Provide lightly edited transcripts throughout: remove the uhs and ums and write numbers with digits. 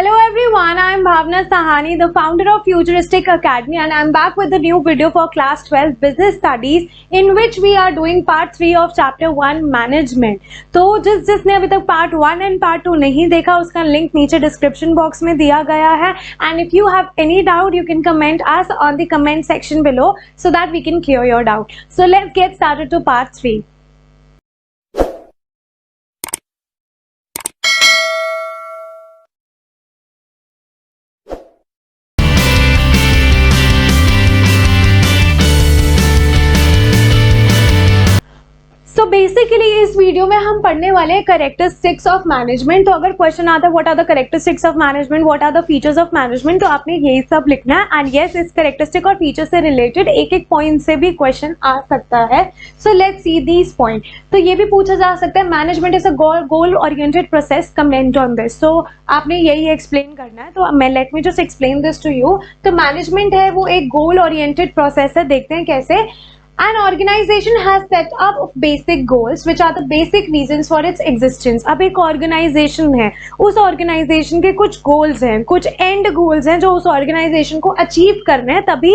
Hello everyone, I am Bhavna Sahani, the founder of Futuristic Academy, and I am back with a new video for class 12 business studies in which we are doing part 3 of chapter 1 management. तो जिसने अभी तक part 1 and part 2 नहीं देखा उसका link नीचे description box में दिया गया है, and if you have any doubt you can comment us on the comment section below so that we can clear your doubt. So let's get started to part 3. तो basically इस video में हम पढ़ने वाले हैं कैरेक्टरिस्टिक्स ऑफ मैनेजमेंट. तो अगर question आता है what are the characteristics of management, what are the features of management, तो आपने यही सब लिखना है. एंड यस, इस कैरेक्टरिस्टिक और फीचर से रिलेटेड एक एक पॉइंट से भी क्वेश्चन आ सकता है. So let's see these point. तो ये भी पूछा जा सकता है management is a goal oriented process, comment on this. So आपने यही एक्सप्लेन करना है. तो मैं let me just explain this to you. तो मैनेजमेंट है वो एक गोल ओरिएंटेड प्रोसेस है. देखते हैं कैसे. An organization has set up basic goals which are the basic reasons for its existence. अब एक ऑर्गेनाइजेशन है, उस ऑर्गेनाइजेशन के कुछ गोल्स हैं, कुछ एंड गोल्स हैं जो उस ऑर्गेनाइजेशन को अचीव करने हैं. तभी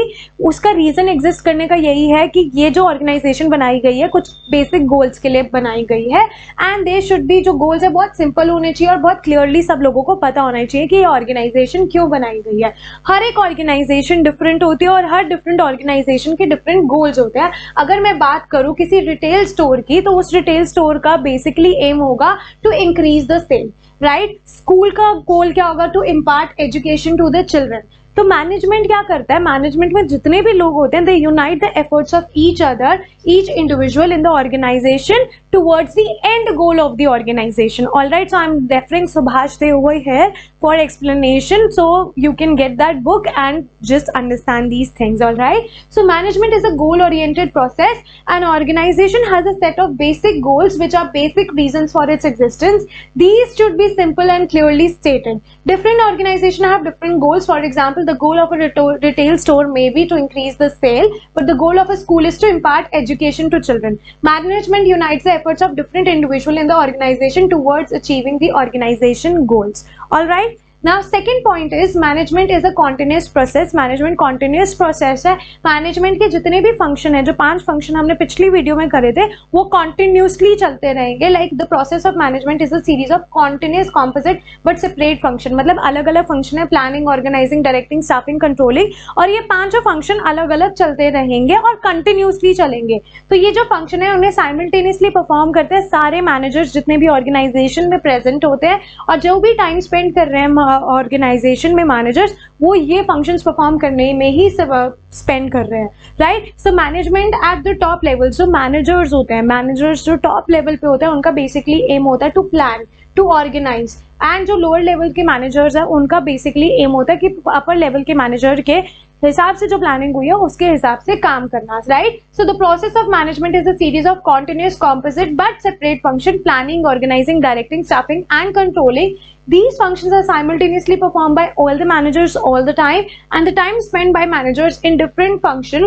उसका रीजन एग्जिस्ट करने का यही है कि ये जो ऑर्गेनाइजेशन बनाई गई है कुछ बेसिक गोल्स के लिए बनाई गई है. एंड दे शुड बी, जो गोल्स है बहुत सिंपल होने चाहिए और बहुत क्लियरली सब लोगों को पता होना चाहिए कि ये ऑर्गेनाइजेशन क्यों बनाई गई है. हर एक ऑर्गेनाइजेशन डिफरेंट होती है और हर डिफरेंट ऑर्गेनाइजेशन के डिफरेंट गोल्स होते हैं. अगर मैं बात करूं किसी रिटेल स्टोर की, तो उस रिटेल स्टोर का बेसिकली एम होगा to increase the sale, right. School का गोल क्या होगा? To impart education to the children. तो मैनेजमेंट क्या करता है? मैनेजमेंट में जितने भी लोग होते हैं they unite the efforts of each other, each individual in the organisation towards the end goal of the organization. All right, so I'm referring Subhash Dey over here for explanation, so you can get that book and just understand these things. All right, so management is a goal oriented process. An organization has a set of basic goals which are basic reasons for its existence. These should be simple and clearly stated. Different organizations have different goals. For example, the goal of a retail store may be to increase the sale, but the goal of a school is to impart education to children. Management unites the efforts of different individuals in the organization towards achieving the organization goals. All right. Now second point is management is a continuous process. Management continuous process है. Management के जितने भी function है, जो 5 function हमने पिछली video में करे थे, वो कंटिन्यूसली चलते रहेंगे. Like the process of management is a series of continuous composite but separate function. मतलब अलग अलग फंक्शन है, planning, organising, directing, staffing, controlling, और ये 5 फंक्शन अलग अलग चलते रहेंगे और कंटिन्यूसली चलेंगे. तो ये जो फंक्शन है उन्हें साइमल्टेनियसली परफॉर्म करते हैं सारे मैनेजर्स जितने भी ऑर्गेनाइजेशन में प्रेजेंट होते हैं, और जो भी टाइम स्पेंड कर रहे हैं ऑर्गेनाइजेशन में मैनेजर्स, वो ये फंक्शंस परफॉर्म करने में ही स्पेंड कर रहे हैं, right. So management at the top level, जो मैनेजर्स होते हैं, मैनेजर्स जो टॉप लेवल पे होते हैं, उनका बेसिकली एम होता है to plan, to organise. And जो लोअर लेवल के मैनेजर्स है उनका बेसिकली एम होता है कि अपर लेवल के मैनेजर के हिसाब से जो प्लानिंग हुई है उसके हिसाब से काम करना, right. So the process of management is a series of continuous composite but separate function, planning, organising, directing, staffing and controlling. These functions are simultaneously performed by all the managers all the time, and the time spent by managers in different function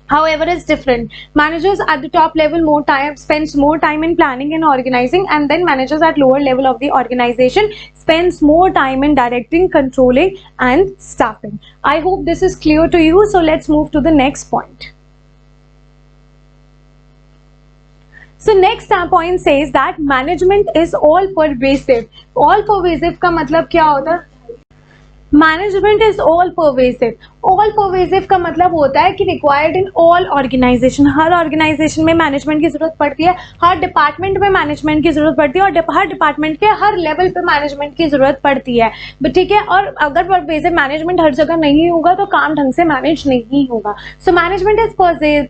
however is different. Managers at the top level spends more time in planning and organizing, and then managers at lower level of the organization spends more time in directing, controlling and staffing. I hope this is clear to you. So let's move to the next point. So next point says that management is all pervasive. All pervasive का मतलब क्या होता है? Management is all pervasive. All pervasive का मतलब होता है कि रिक्वायर्ड इन ऑल ऑर्गेनाइजेशन. हर ऑर्गेनाइजेशन में मैनेजमेंट की जरूरत पड़ती है, हर डिपार्टमेंट में मैनेजमेंट की जरूरत पड़ती है, और हर डिपार्टमेंट के हर लेवल पे मैनेजमेंट की जरूरत पड़ती है, ठीक है. और अगर परवेसिव मैनेजमेंट हर जगह नहीं होगा तो काम ढंग से मैनेज नहीं होगा. So management is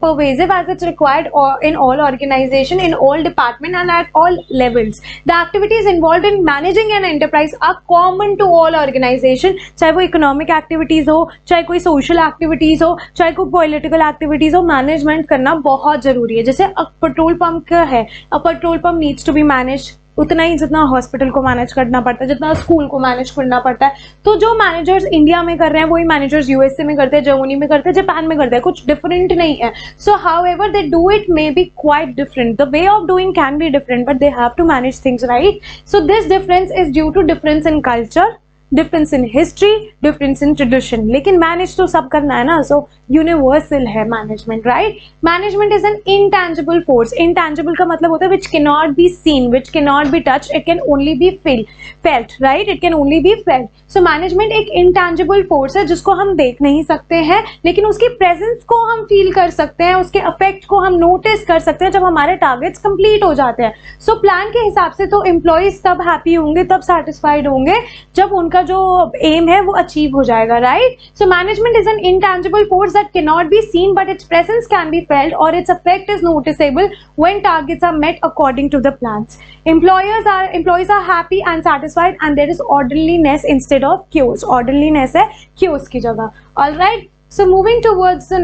pervasive as it's required in all organisation, in all department and at all levels. The activities involved in managing an enterprise are common to all organisation. चाहे वो इकोनॉमिक एक्टिविटीज हो, चाहे कोई social activities हो, चाहे कोई political activities हो, management करना बहुत जरूरी है. जैसे पेट्रोल पंप का है, petrol pump needs to be manage उतना ही जितना हॉस्पिटल को मैनेज करना पड़ता है, जितना स्कूल को मैनेज करना पड़ता है. तो जो मैनेजर्स इंडिया में कर रहे हैं वही मैनेजर्स यूएसए में करते हैं, जर्मनी में करते हैं, जापान में करते हैं, कुछ डिफरेंट नहीं है. So however they do it may be quite different, the way of doing can be different, but they have to manage things, right. So this difference is due to difference in culture, difference in history, difference in tradition, लेकिन manage तो सब करना है ना, so universal है management, right. Management is an intangible force, intangible का मतलब होता है which can not be seen, which can not be touch, it can only be felt, right, it can only be felt. So management एक intangible force है जिसको हम देख नहीं सकते हैं, लेकिन उसकी प्रेजेंस को हम फील कर सकते हैं, उसके इफेक्ट को हम नोटिस कर सकते हैं जब हमारे टारगेट्स कंप्लीट हो जाते हैं। सो प्लान के हिसाब से तो एम्प्लॉइज तब हैप्पी होंगे, तब सेटिस्फाइड होंगे जब उनका जो एम है वो अचीव हो जाएगा, right. So management is an intangible force that can not be seen but its presence can be felt और its effect is noticeable when targets are met according to the plans. Employees are happy and satisfied and there is orderliness instead of chaos. Orderliness है chaos की जगह. All right. So moving towards the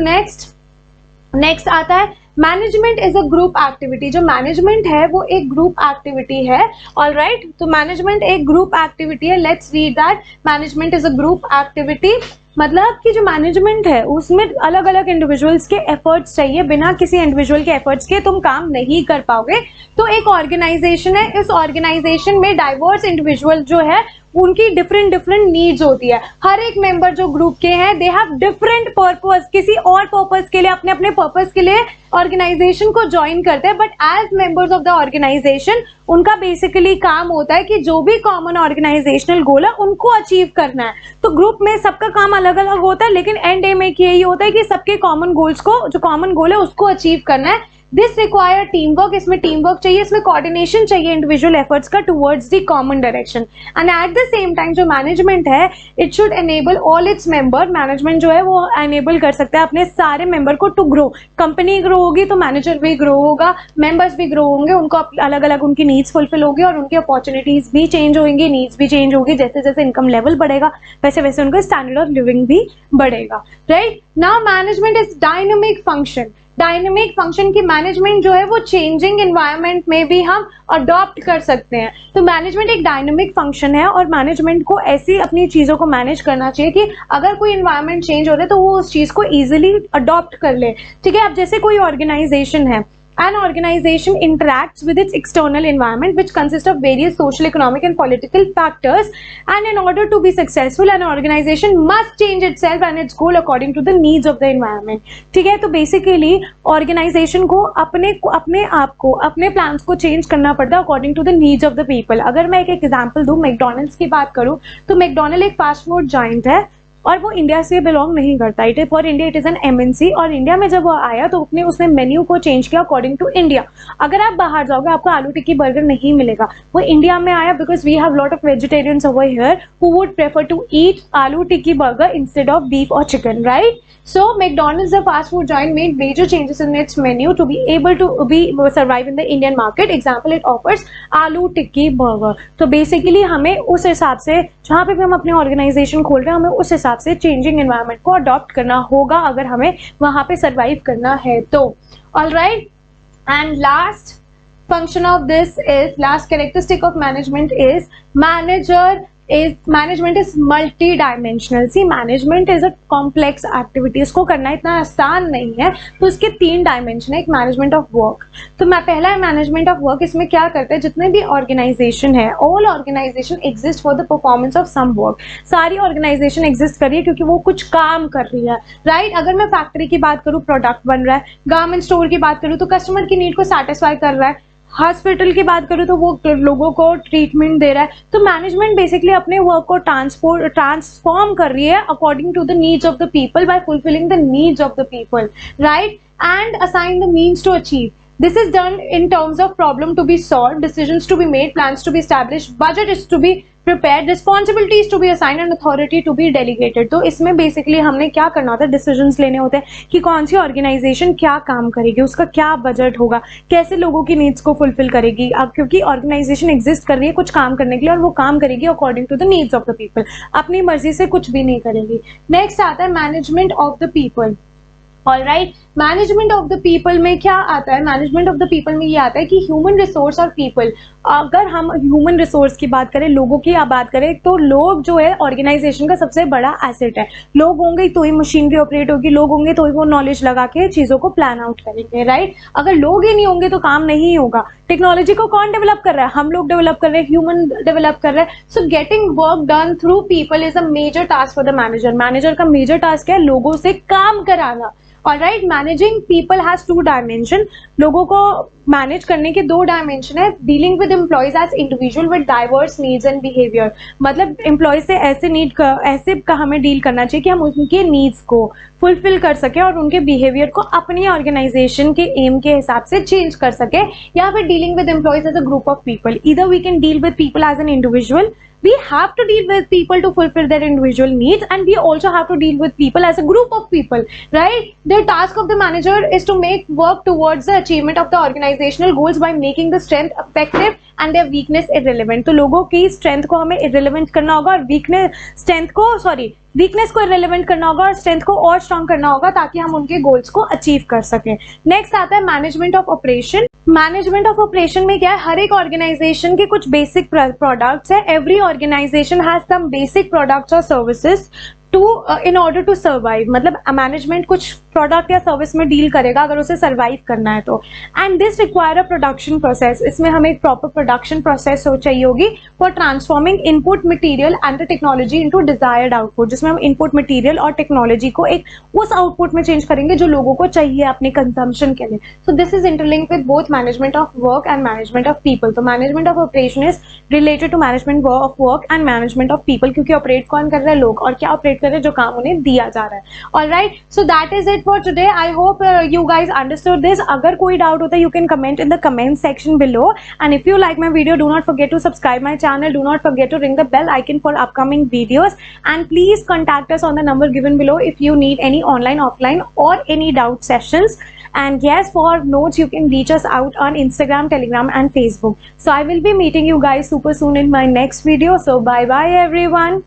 next आता है management is a group activity. जो management है वो एक group activity है, ऑल राइट। तो मैनेजमेंट एक ग्रुप एक्टिविटी है। Let's read that management is a group activity. मतलब कि जो मैनेजमेंट है उसमें अलग अलग इंडिविजुअल्स के एफर्ट्स चाहिए, बिना किसी इंडिविजुअल के एफर्ट्स के तुम काम नहीं कर पाओगे। तो एक ऑर्गेनाइजेशन है, इस ऑर्गेनाइजेशन में डाइवर्स इंडिविजुअल जो है उनकी डिफरेंट नीड्स होती है। हर एक मेंबर जो ग्रुप के हैं दे हैव डिफरेंट पर्पस, किसी और पर्पस के लिए, अपने अपने पर्पस के लिए ऑर्गेनाइजेशन को ज्वाइन करते हैं, but as members of the organisation उनका बेसिकली काम होता है कि जो भी कॉमन ऑर्गेनाइजेशनल गोल है उनको अचीव करना है। तो ग्रुप में सबका काम अलग अलग होता है, लेकिन एंड एम एक यही होता है कि सबके कॉमन गोल्स को, जो कॉमन गोल है उसको अचीव करना है। दिस रिक्वायर टीम वर्क, इसमें टीम वर्क चाहिए, इसमें कोऑर्डिनेशन चाहिए इंडिविजुअल एफर्ट्स का towards the common direction. And at the same time जो मैनेजमेंट है it should enable all its member, management जो है वो एनेबल कर सकता है अपने सारे मेंबर को टू ग्रो। कंपनी ग्रो होगी तो मैनेजर भी ग्रो होगा, मेंबर्स भी ग्रो होंगे, उनको अलग अलग उनकी नीड्स फुलफिल होगी और उनकी अपॉर्चुनिटीज भी चेंज होंगी, नीड्स भी चेंज होगी। जैसे जैसे इनकम लेवल बढ़ेगा वैसे वैसे उनका स्टैंडर्ड ऑफ लिविंग भी बढ़ेगा, right. Now management is dynamic function. Dynamic function की मैनेजमेंट जो है वो चेंजिंग एनवायरनमेंट में भी हम अडॉप्ट कर सकते हैं। तो मैनेजमेंट एक डायनेमिक फंक्शन है और मैनेजमेंट को ऐसी अपनी चीज़ों को मैनेज करना चाहिए कि अगर कोई एनवायरनमेंट चेंज हो रहा है तो वो उस चीज़ को ईजिली अडॉप्ट कर ले, ठीक है। अब जैसे कोई ऑर्गेनाइजेशन है, an organization interacts with its external environment which consists of various social, economic and political factors, and in order to be successful an organization must change itself and its goal according to the needs of the environment, ठीक है। तो basically organisation को अपने आप को अपने plans को change करना पड़ता है according to the needs of the people. अगर मैं एक एग्जांपल दूं, मैकडॉनल्ड्स की बात करूं तो मैकडॉनल्ड एक फास्ट फूड जाइंट है और वो इंडिया से बिलोंग नहीं करता। It is for India, it is an MNC. और इंडिया में जब वो आया तो उसने मेन्यू को चेंज किया अकॉर्डिंग टू इंडिया। अगर आप बाहर जाओगे आपको आलू टिक्की बर्गर नहीं मिलेगा। वो इंडिया में आया because we have lot of vegetarians over here who would prefer to eat aloo tikki burger instead of beef और chicken, right. So McDonald's, the fast food giant, made major changes in its menu to be able to survive in the Indian market. Example, it offers आलू tikki burger. तो basically हमें उस हिसाब से जहाँ पे भी हम अपने ऑर्गेनाइजेशन खोल रहे हैं हमें उस हिसाब से चेंजिंग एनवायरनमेंट को अडॉप्ट करना होगा अगर हमें वहाँ पे सर्वाइव करना है तो। All right, and last function of this is, last characteristic of management is management is multi-dimensional. See, management is a complex activity. इसको करना इतना आसान नहीं है, तो इसके 3 डायमेंशन है। एक मैनेजमेंट ऑफ वर्क, तो मैं पहला है मैनेजमेंट ऑफ वर्क। इसमें क्या करते हैं, जितने भी ऑर्गेनाइजेशन है, all organisation exist for the performance of some work. सारी ऑर्गेनाइजेशन एग्जिस्ट कर रही है क्योंकि वो कुछ काम कर रही है, राइट। अगर मैं फैक्ट्री की बात करूँ, प्रोडक्ट बन रहा है। गारमेंट स्टोर की बात करूँ तो कस्टमर की नीड को सेटिस्फाई कर रहा है। हॉस्पिटल की बात करूँ तो वो लोगों को ट्रीटमेंट दे रहा है। तो मैनेजमेंट बेसिकली अपने वर्क को ट्रांसफॉर्म कर रही है according to the needs of the people by fulfilling the needs of the people, right, and assign the means to achieve. This is done in terms of problem to be solved, decisions to be made, plans to be established, budget is to be prepared, responsibilities to be assigned and authority to be delegated। तो इसमें basically हमने क्या करना होता है, decisions लेने होते हैं कि कौन सी ऑर्गेनाइजेशन क्या काम करेगी, उसका क्या बजट होगा, कैसे लोगों की नीड्स को फुलफिल करेगी। अब क्योंकि ऑर्गेनाइजेशन एग्जिस्ट कर रही है कुछ काम करने के लिए और वो काम करेगी according to the needs of the people, अपनी मर्जी से कुछ भी नहीं करेगी। नेक्स्ट आता है management of the people. All right, management of the people में क्या आता है? मैनेजमेंट ऑफ द पीपल में ये आता है कि ह्यूमन रिसोर्स और पीपल, अगर हम ह्यूमन रिसोर्स की बात करें, लोगों की बात करें, तो लोग जो है ऑर्गेनाइजेशन का सबसे बड़ा एसेट है। लोग होंगे तो ही मशीनरी ऑपरेट होगी, लोग होंगे तो ही वो नॉलेज लगा के चीज़ों को प्लान आउट करेंगे, राइट? अगर लोग ही नहीं होंगे तो काम नहीं होगा। टेक्नोलॉजी को कौन डेवलप कर रहा है? हम लोग डेवलप कर रहे हैं, ह्यूमन डेवलप कर रहे हैं। So getting work done through people is a major task for the manager. Manager का मेजर टास्क है लोगों से काम कराना। Alright, managing people has 2 dimension. लोगों को मैनेज करने के 2 डायमेंशन है। Dealing with employees as individual with diverse needs and behaviour, मतलब एम्प्लॉय से ऐसे का हमें डील करना चाहिए कि हम उनके नीड्स को फुलफिल कर सके और उनके बिहेवियर को अपनी ऑर्गेनाइजेशन के एम के हिसाब से चेंज कर सके। या फिर dealing with employees as a group of people, either we can deal with people as an individual, we have to deal with people to fulfill their individual needs, and we also have to deal with people as a group of people, right? The task of the manager is to make work towards the achievement of the organizational goals by making the strength effective and their weakness irrelevant. तो लोगों की strength को हमें irrelevant करना होगा और weakness को irrelevant करना होगा और स्ट्रेंथ को और स्ट्रॉन्ग करना होगा ताकि हम उनके गोल्स को अचीव कर सकें। नेक्स्ट आता है management of operation. Management of operation में क्या है? हर एक ऑर्गेनाइजेशन के कुछ बेसिक प्रोडक्ट्स है। Every organisation has some basic products और services in order to survive, मतलब मैनेजमेंट कुछ प्रोडक्ट या सर्विस में डील करेगा अगर उसे सर्वाइव करना है तो। And this require a production process, इसमें हमें एक प्रॉपर प्रोडक्शन प्रोसेस चाहिए होगी for transforming input material and the technology into desired output, जिसमें हम इनपुट मटेरियल और टेक्नोलॉजी को एक उस आउटपुट में चेंज करेंगे जो लोगों को चाहिए अपने कंजम्पशन के लिए। So this is interlinked with both management of work and management of people. तो management of operation is related to management of work and management of people, क्योंकि ऑपरेट कौन कर रहे हैं? लोग। और क्या ऑपरेट कर रहे हैं? जो काम उन्हें दिया जा रहा है। Alright, so that is it for today. I hope you guys understood this. अगर कोई डाउट होता है you can comment in the comment section below, and if you like my video do not forget to subscribe my channel, do not forget to ring the bell icon for upcoming videos, and please contact us on the number given below if you need any online, offline or any doubt sessions. And yes, for notes you can reach us out on Instagram, Telegram and Facebook. So I will be meeting you guys super soon in my next video. So bye bye everyone.